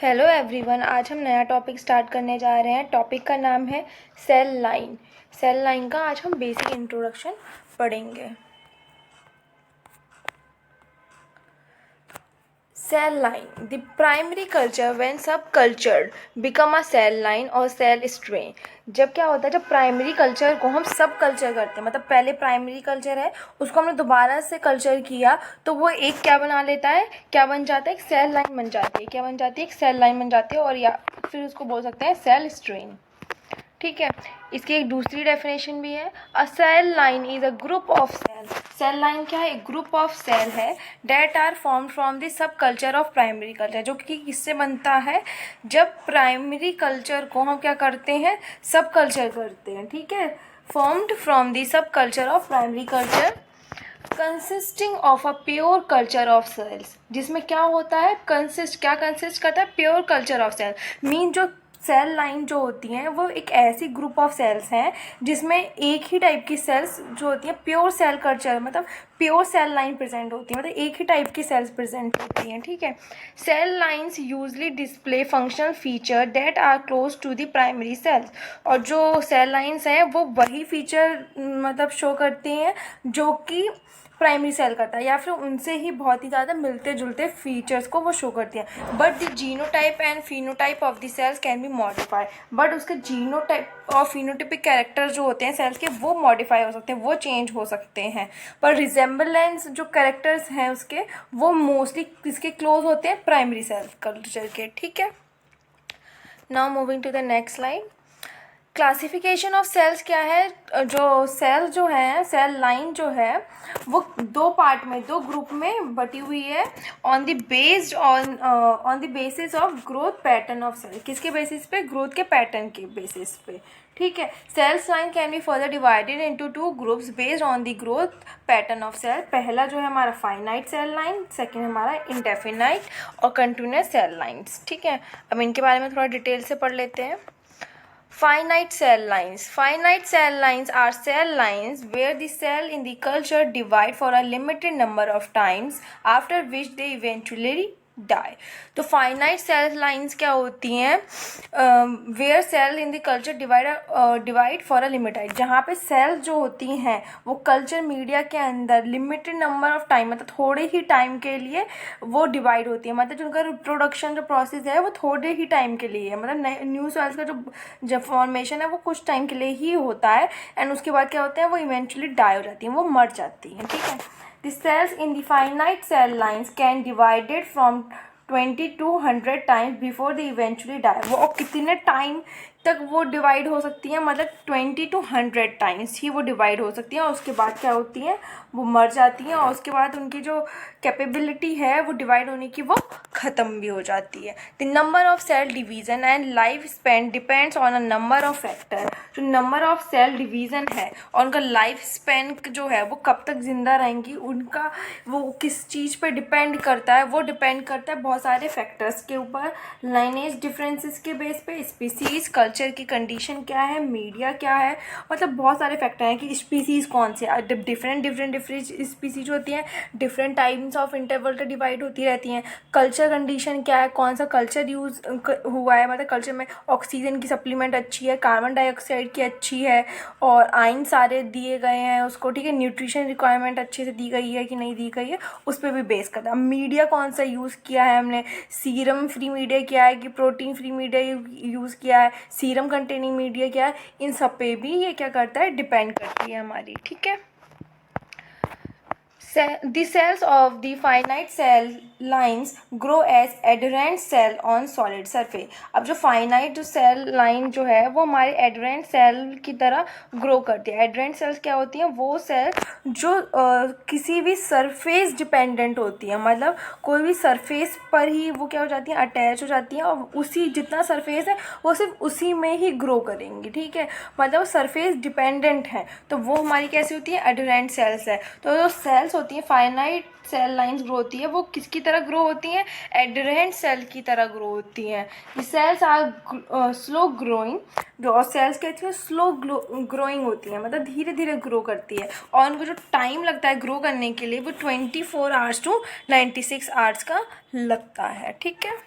Hello everyone, आज हम नया टॉपिक स्टार्ट करने जा रहे हैं। टॉपिक का नाम है सेल लाइन। सेल लाइन का आज हम बेसिक इंट्रोडक्शन पढ़ेंगे। Cell line, the primary culture when sub culture become a cell line और सेल स्ट्रेन। जब क्या होता है, जब प्राइमरी कल्चर को हम सब कल्चर करते हैं, मतलब पहले प्राइमरी कल्चर है उसको हमने दोबारा से कल्चर किया तो वो एक क्या बना लेता है, क्या बन जाता है, एक सेल लाइन बन जाती है। क्या बन जाती है, एक सेल लाइन बन जाती है, और या फिर उसको बोल सकते हैं सेल स्ट्रेन। ठीक है, इसकी एक दूसरी डेफिनेशन भी है। A cell line is a group of cell. Cell line क्या है, एक ग्रुप ऑफ सेल है that are form from the sub culture of primary culture, जो कि किससे बनता है, जब प्राइमरी कल्चर को हम क्या करते हैं, सब कल्चर करते हैं। ठीक है, formed from the sub culture of primary culture consisting of a pure culture of cells. जिसमें क्या होता है, क्या कंसिस्ट करता है, pure culture of cell. Mean जो सेल लाइन जो होती हैं वो एक ऐसी ग्रुप ऑफ सेल्स हैं जिसमें एक ही टाइप की सेल्स जो होती हैं, प्योर सेल कल्चर मतलब प्योर सेल लाइन प्रेजेंट होती है, मतलब एक ही टाइप की सेल्स प्रेजेंट होती हैं। ठीक है, cell lines usually display functional feature that are close to the primary cells. और जो सेल लाइंस हैं वो वही फीचर मतलब शो करती हैं जो कि प्राइमरी सेल करता है, या फिर उनसे ही बहुत ही ज़्यादा मिलते जुलते फीचर्स को वो शो करती है। But the genotype and phenotype of the cells can be modified. But उसके जीनोटाइप और फिनोटाइपिक कैरेक्टर जो होते हैं सेल्स के, वो मॉडिफाई हो सकते हैं, वो चेंज हो सकते हैं। पर रिजेंबलेंस जो कैरेक्टर्स हैं उसके, वो मोस्टली किसके क्लोज होते हैं, प्राइमरी सेल कल्चर के। ठीक है, now moving to the next slide. Classification of cells क्या है, जो सेल जो है, सेल लाइन जो है वो दो पार्ट में, दो ग्रुप में बटी हुई है। On the basis of growth pattern of cell. किसके बेसिस पे, ग्रोथ के पैटर्न के बेसिस पे। ठीक है, cells line can be further divided into two groups based on the growth pattern of cell. पहला जो है हमारा फाइनाइट सेल लाइन, सेकेंड हमारा इंडेफिनाइट और कंटिन्यूस सेल लाइन्स। ठीक है, अब इनके बारे में थोड़ा डिटेल से पढ़ लेते हैं। Finite cell lines. Finite cell lines are cell lines where the cell in the culture divide for a limited number of times, after which they eventually die. तो फाइनाइट सेल लाइंस क्या होती हैं, where cell in the culture divide for a limited, जहाँ पे cell जो होती हैं वो कल्चर मीडिया के अंदर लिमिटेड नंबर ऑफ टाइम, मतलब थोड़े ही टाइम के लिए वो डिवाइड होती है। मतलब जो उनका रिप्रोडक्शन जो प्रोसेस है वो थोड़े ही टाइम के लिए है, मतलब न्यू सेल्स का जो फॉर्मेशन है वो कुछ टाइम के लिए ही होता है, एंड उसके बाद क्या होता है, वो इवेंचुअली डाई हो जाती हैं, वो मर जाती हैं। ठीक है, the cells in the finite cell lines can divided from 20 to 100 times before they eventually die. वो कितने टाइम तक वो डिवाइड हो सकती हैं, मतलब 20 to 100 टाइम्स ही वो डिवाइड हो सकती हैं, और उसके बाद क्या होती हैं, वो मर जाती हैं, और उसके बाद उनकी जो कैपेबिलिटी है वो डिवाइड होने की वो ख़त्म भी हो जाती है। The number of cell division and life span depends on a number of factor. जो नंबर ऑफ सेल डिवीज़न है और उनका लाइफ स्पैन जो है वो कब तक ज़िंदा रहेंगी, उनका वो किस चीज़ पे डिपेंड करता है, वो डिपेंड करता है बहुत सारे फैक्टर्स के ऊपर। लाइनेज डिफरेंसेस के बेस पे, स्पीसीज़ कल्चर की कंडीशन क्या है, मीडिया क्या है, मतलब बहुत सारे फैक्टर हैं कि स्पीसीज़ कौन से, डिफरेंट स्पीसीज होती हैं, डिफरेंट टाइम्स ऑफ इंटरवल पे डिवाइड होती रहती हैं। कल्चर कंडीशन क्या है, कौन सा कल्चर यूज़ हुआ है, मतलब कल्चर में ऑक्सीजन की सप्लीमेंट अच्छी है, कार्बन डाइऑक्साइड की अच्छी है, और आयन सारे दिए गए हैं उसको। ठीक है, न्यूट्रिशन रिक्वायरमेंट अच्छे से दी गई है कि नहीं दी गई है, उस पर भी बेस करता है। मीडिया कौन सा यूज़ किया है हमने, सीरम फ्री मीडिया किया है कि प्रोटीन फ्री मीडिया यूज़ किया है, सीरम कंटेनिंग मीडिया क्या है, इन सब पे भी ये क्या करता है, डिपेंड करती है हमारी। ठीक है, the cells of the finite cell lines grow as adherent cell on solid surface. अब जो finite जो cell line जो है वो हमारे adherent cell की तरह grow करती है। adherent cells क्या होती हैं, वो cell जो किसी भी surface dependent होती है, मतलब कोई भी surface पर ही वो क्या हो जाती है, attach हो जाती है, और उसी जितना surface है वो सिर्फ उसी में ही grow करेंगी। ठीक है, मतलब surface dependent है, तो वो हमारी कैसी होती है, adherent cells है। तो जो cells होती है, फाइनाइट सेल लाइंस ग्रो होती है, वो किसकी तरह ग्रो होती हैं, एडहेरेंट सेल की तरह ग्रो होती हैं। सेल्स आर स्लो ग्रोइंग, जो सेल्स कहती हैं स्लो ग्रोइंग होती हैं, मतलब धीरे धीरे ग्रो करती है, और उनको जो टाइम लगता है ग्रो करने के लिए वो 24 आवर्स to 96 आवर्स का लगता है। ठीक है,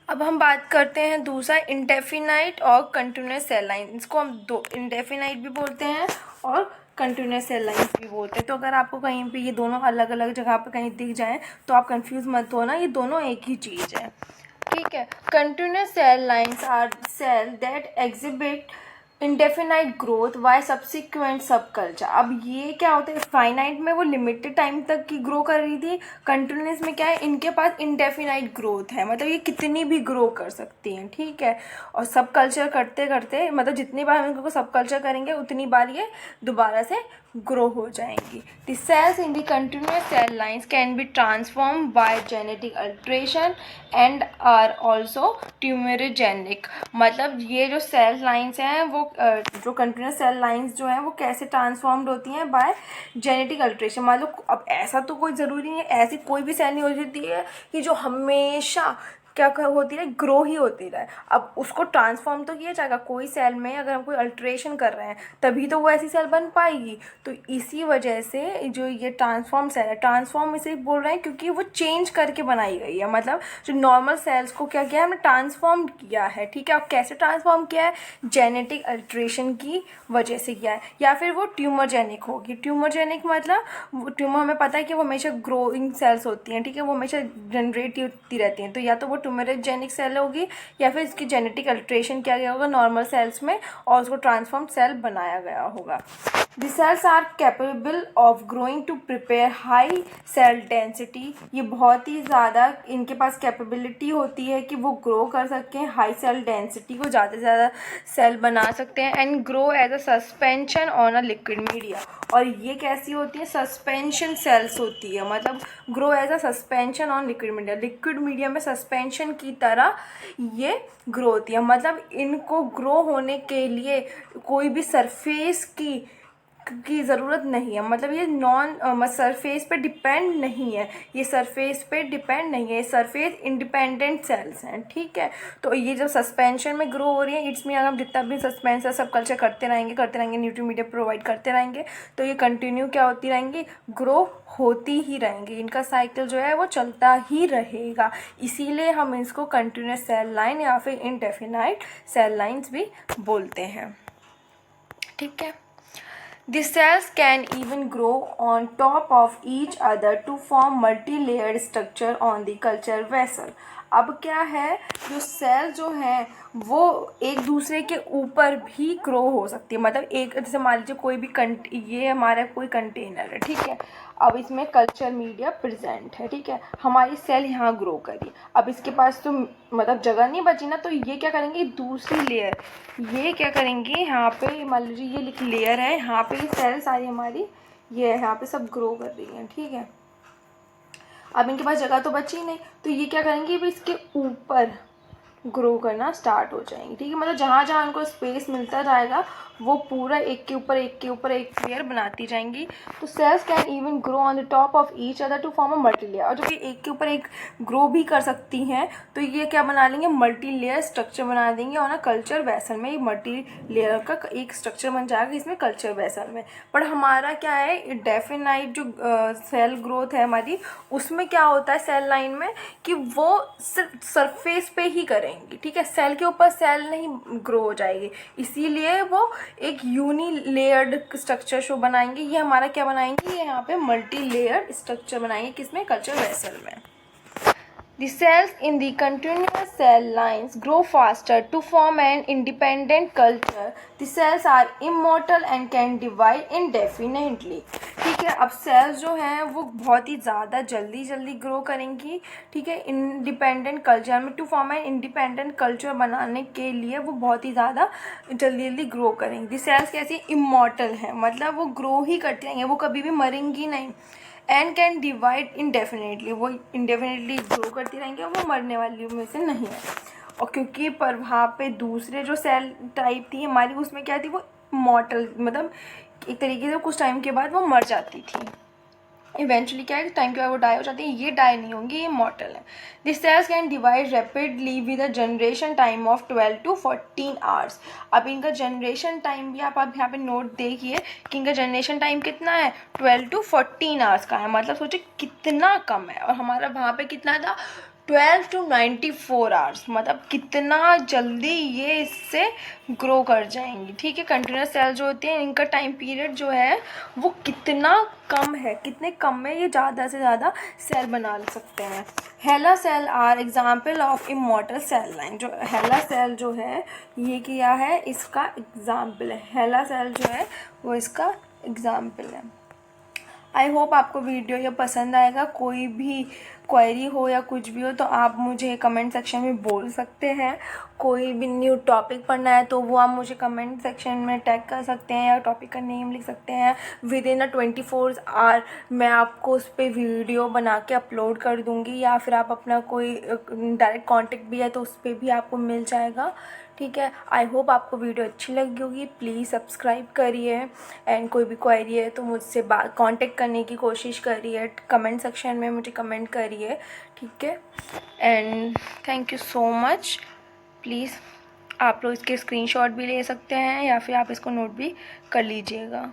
अब हम बात करते हैं दूसरा इंडेफिनाइट और कंटिन्यूस सेल लाइन। इसको हम दो इंडेफिनाइट भी बोलते हैं और कंटिन्यूस सेल लाइन्स भी बोलते हैं। तो अगर आपको कहीं पे ये दोनों अलग अलग जगह पे कहीं दिख जाएं तो आप कंफ्यूज मत होना, ये दोनों एक ही चीज़ है, ठीक है। Continuous cell lines are cell that exhibit indefinite growth via subsequent sub culture. अब ये क्या होता है, फाइनाइट में वो लिमिटेड टाइम तक की ग्रो कर रही थी, कंटिन्यूस में क्या है, इनके पास इंडेफिनाइट ग्रोथ है, मतलब ये कितनी भी ग्रो कर सकती हैं, ठीक है। और सब कल्चर करते करते मतलब जितनी बार हम इनको सब कल्चर करेंगे उतनी बार ये दोबारा से ग्रो हो जाएंगी। The cells in the continuous cell lines can be transform by genetic alteration and are also tumorigenic. मतलब ये जो सेल लाइन्स हैं वो जो कंटिन्यूस सेल लाइन्स जो हैं वो कैसे ट्रांसफॉर्म्ड होती हैं, बाय जेनेटिक अल्ट्रेशन। मतलब अब ऐसा तो कोई ज़रूरी नहीं है, ऐसी कोई भी सेल नहीं होती है कि जो हमेशा क्या होती है, ग्रो ही होती रहे। अब उसको ट्रांसफॉर्म तो किया जाएगा, कोई सेल में अगर हम कोई अल्ट्रेशन कर रहे हैं तभी तो वो ऐसी सेल बन पाएगी। तो इसी वजह से जो ये ट्रांसफॉर्म सेल है, ट्रांसफॉर्म इसे बोल रहे हैं क्योंकि वो चेंज करके बनाई गई है। मतलब जो नॉर्मल सेल्स को क्या किया है, हमने ट्रांसफॉर्म किया है, ठीक है। अब कैसे ट्रांसफॉर्म किया है, जेनेटिक अल्ट्रेशन की वजह से किया है, या फिर वो ट्यूमरजेनिक होगी। ट्यूमरजेनिक मतलब ट्यूमर हमें पता है कि वो हमेशा ग्रोइंग सेल्स होती हैं, ठीक है, वो हमेशा जनरेट होती रहती हैं। तो या तो वो ट्यूमरजेनिक सेल होगी या फिर इसकी जेनेटिक अल्ट्रेशन किया गया होगा नॉर्मल सेल्स में और उसको ट्रांसफॉर्म सेल बनाया गया होगा। The cells are capable of growing to prepare high cell density. ये बहुत ही ज़्यादा इनके पास कैपेबिलिटी होती है कि वो ग्रो कर सकते हैं, हाई सेल डेंसिटी को ज़्यादा से ज़्यादा सेल बना सकते हैं, and grow as a suspension on a liquid media. और ये कैसी होती है, सस्पेंशन सेल्स होती है, मतलब grow as a suspension on liquid media, liquid media में सस्पेंशन की तरह ये ग्रो होती है। मतलब इनको ग्रो होने के लिए कोई भी सरफेस की ज़रूरत नहीं है, मतलब ये नॉन सरफेस पे डिपेंड नहीं है, ये सरफेस पे डिपेंड नहीं है, ये सरफेस इंडिपेंडेंट सेल्स हैं, ठीक है। तो ये जब सस्पेंशन में ग्रो हो रही है, इट्स मीन अगर हम जितना भी सस्पेंशन सब कल्चर करते रहेंगे न्यूट्रिएंट मीडिया प्रोवाइड करते रहेंगे तो ये कंटिन्यू क्या होती रहेंगी, ग्रो होती ही रहेंगी, इनका साइकिल जो है वो चलता ही रहेगा। इसीलिए हम इसको कंटिन्यूस सेल लाइन या फिर इंडेफिनाइट सेल लाइन्स भी बोलते हैं, ठीक है। The cells can even grow on top of each other to form multi-layered structure on the culture vessel. अब क्या है, जो सेल जो हैं वो एक दूसरे के ऊपर भी ग्रो हो सकती है। मतलब एक जैसे मान लीजिए कोई भी ये हमारा कोई कंटेनर है, ठीक है। अब इसमें कल्चर मीडिया प्रेजेंट है, ठीक है, हमारी सेल यहाँ ग्रो करी। अब इसके पास तो मतलब जगह नहीं बची ना, तो ये क्या करेंगे, दूसरी लेयर ये क्या करेंगे, यहाँ पे मान लीजिए ये लेयर है, यहाँ पे सेल सारी हमारी ये है, यहाँ पे सब ग्रो कर रही हैं, ठीक है। अब इनके पास जगह तो बची नहीं, तो ये क्या करेंगे, अब इसके ऊपर ग्रो करना स्टार्ट हो जाएंगे, ठीक है। मतलब जहाँ जहाँ उनको स्पेस मिलता जाएगा वो पूरा एक के ऊपर एक के ऊपर एक लेयर बनाती जाएंगी। तो cells can even grow on the top of each other to form a multi layer. और जो कि एक के ऊपर एक ग्रो भी कर सकती हैं तो ये क्या बना लेंगे, मल्टी लेयर स्ट्रक्चर बना देंगे और ना कल्चर वेसल में मल्टी लेयर का एक स्ट्रक्चर बन जाएगा इसमें कल्चर वेसल में। पर हमारा क्या है, डेफिनाइट जो सेल ग्रोथ है हमारी, उसमें क्या होता है सेल लाइन में कि वो सिर्फ सरफेस पे ही करेंगी, ठीक है, सेल के ऊपर सेल नहीं ग्रो हो जाएगी, इसीलिए वो एक यूनी लेयर्ड स्ट्रक्चर शो बनाएंगे। ये हमारा क्या बनाएंगे, ये यहाँ पे मल्टी लेयर्ड स्ट्रक्चर बनाएंगे, किसमें, कल्चर वेसल में। The cells in the continuous cell lines grow faster to form an independent culture. The cells are immortal and can divide indefinitely. ठीक है, अब सेल्स जो हैं वो बहुत ही ज़्यादा जल्दी ग्रो करेंगी, ठीक है, इंडिपेंडेंट कल्चर में। To form an independent culture बनाने के लिए वो बहुत ही ज़्यादा जल्दी ग्रो करेंगी। दी सेल्स कैसी, इमॉर्टल हैं, मतलब वो ग्रो ही करती रहेंगी, वो कभी भी मरेंगी नहीं। एंड कैन डिवाइड इनडेफिनेटली, वो इंडेफिनेटली ग्रो करती रहेंगी और वो मरने वाली में से नहीं है। और क्योंकि पर वहाँ पे दूसरे जो सेल टाइप थी हमारी, उसमें क्या थी, वो मॉर्टल, मतलब एक तरीके से कुछ टाइम के बाद वो मर जाती थी। इवेंचुअली क्या है, टाइम के बाद वो डाई हो जाती है, ये डाई नहीं होंगी, ये मॉर्टल है। This cells can divide rapidly with a generation time of 12 to 14 hours. अब इनका जनरेशन टाइम भी आप यहाँ पे नोट देखिए कि इनका जनरेशन टाइम कितना है, 12 to 14 आवर्स का है। मतलब सोचिए कितना कम है, और हमारा वहाँ पे कितना था, 12 to 94 आवर्स, मतलब कितना जल्दी ये इससे ग्रो कर जाएंगी। ठीक है, कंटिन्यूस सेल जो होती है इनका टाइम पीरियड जो है वो कितना कम है, कितने कम में ये ज़्यादा से ज़्यादा सेल बना सकते हैं। HeLa cell are example of immortal cell line. जो हेला सेल जो है ये क्या है, इसका एग्जाम्पल है। हेला सेल जो है वो इसका एग्जाम्पल है। आई होप आपको वीडियो ये पसंद आएगा। कोई भी क्वेरी हो या कुछ भी हो तो आप मुझे कमेंट सेक्शन में बोल सकते हैं। कोई भी न्यू टॉपिक पढ़ना है तो वो आप मुझे कमेंट सेक्शन में टैग कर सकते हैं या टॉपिक का नेम लिख सकते हैं। विद इन 24 आवर मैं आपको उस पर वीडियो बना के अपलोड कर दूँगी, या फिर आप अपना कोई डायरेक्ट कॉन्टेक्ट भी है तो उस पर भी आपको मिल जाएगा। ठीक है, आई होप आपको वीडियो अच्छी लगी होगी। प्लीज़ सब्सक्राइब करिए एंड कोई भी क्वेरी है तो मुझसे कांटेक्ट करने की कोशिश करिए, कमेंट सेक्शन में मुझे कमेंट करिए। ठीक है, and thank you so much. Please आप लोग इसके स्क्रीनशॉट भी ले सकते हैं या फिर आप इसको नोट भी कर लीजिएगा।